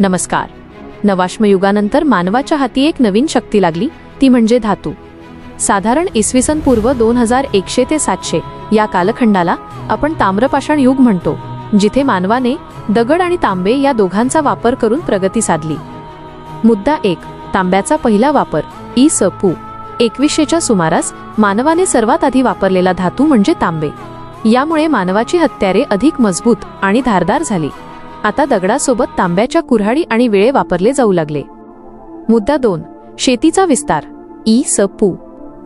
नमस्कार. नवाश्म युगानंतर मानवाच्या हाती एक नवीन शक्ती लागली, ती म्हणजे धातू. साधारण इसवी सन पूर्व 2100 ते 700 या कालखंडाला आपण ताम्रपाषाण युग म्हणतो, जिथे मानवाने दगड आणि तांबे या दोघांचा वापर करून प्रगती साधली. मुद्दा 1. तांब्याचा पहिला वापर. इ.स. पू. 2100च्या सुमारास मानवाने सर्वात आधी वापरलेला धातू म्हणजे तांबे. यामुळे मानवाची हत्यारे अधिक मजबूत आणि धारदार झाली. आता दगडासोबत तांब्याच्या कुऱ्हाडी आणि विळे वापरले जाऊ लागले. मुद्दा 2. शेतीचा विस्तार. इ.स. पू.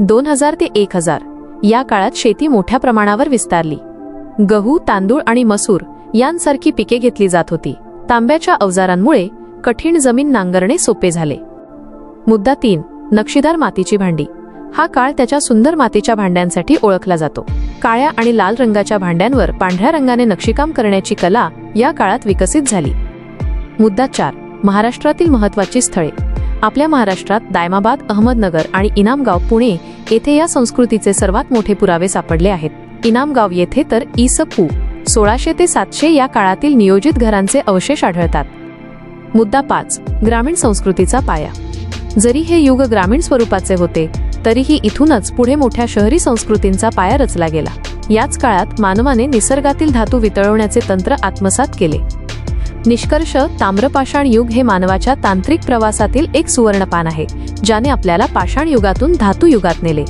2000 ते 1000 या काळात शेती मोठ्या प्रमाणावर विस्तारली. गहू, तांदूळ आणि मसूर यांसारखी पिके घेतली जात होती. तांब्याच्या अवजारांमुळे कठीण जमीन नांगरणे सोपे झाले. मुद्दा 3. नक्षीदार मातीची भांडी. हा काळ त्याच्या सुंदर मातीच्या भांड्यांसाठी ओळखला जातो. काळ्या आणि लाल रंगाच्या भांड्यांवर पांढऱ्या रंगाने नक्षीकाम करण्याची कला या काळात विकसित झाली. मुद्दा 4. महाराष्ट्रातील महत्त्वाची स्थळे. आपल्या महाराष्ट्रात दायमाबाद, अहमदनगर आणि इनामगाव, पुणे येथे या संस्कृतीचे सर्वात मोठे पुरावे सापडले आहेत. इनामगाव येथे तर इ.स. पू. 1600 ते 700 या काळातील नियोजित घरांचे अवशेष आढळतात. मुद्दा 5. ग्रामीण संस्कृतीचा पाया. जरी हे युग ग्रामीण स्वरूपाचे होते, तरीही इथूनच पुढे मोठ्या शहरी संस्कृतींचा पाया रचला गेला. याच काळात मानवाने निसर्गातील धातू वितळवण्याचे तंत्र आत्मसात केले. निष्कर्ष: ताम्रपाषाण युग हे मानवाच्या तांत्रिक प्रवासातील एक सुवर्णपान आहे, ज्याने आपल्याला पाषाण युगातून धातू युगात नेले.